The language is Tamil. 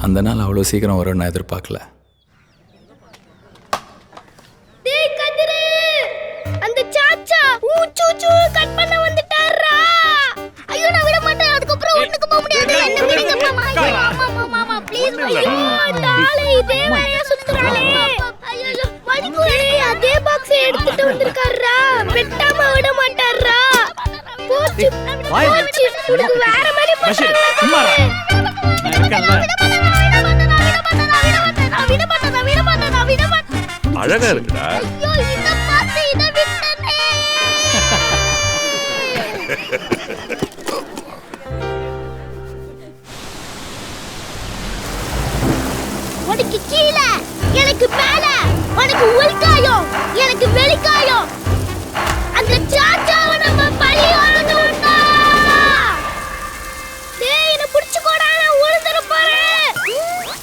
அந்த நாள் அவ்வளோ சீக்கிரம் வரும்னு நான் எதிர்பார்க்கல. அந்த சாச்சா ஊச்சூச்சு கட் பண்ண வந்துட்டாரா? ஐயோ நான் விட மாட்டேன். அதுக்கு அப்புறம் ஒண்ணுக்கு போக முடியாது. என்ன விடுங்க மாமா. மாமா ப்ளீஸ். ஐயோ டாலே இதே வேலையா சுத்துறானே. ஐயோ மணிக்குரே அதே பாக்ஸ் எடுத்துட்டு வந்திருக்காரா? வெட்டாம விட மாட்டாரா? போச்சு உனக்கு வேற மாதிரி பண்றாங்க. அழகா இருக்குடா. ஐயோ இத பார்த்து இத விட்டனே. உனக்கு கீழ, எனக்கு மேல, உனக்கு உள்காயம், எனக்கு வெளிக்காயம். அந்த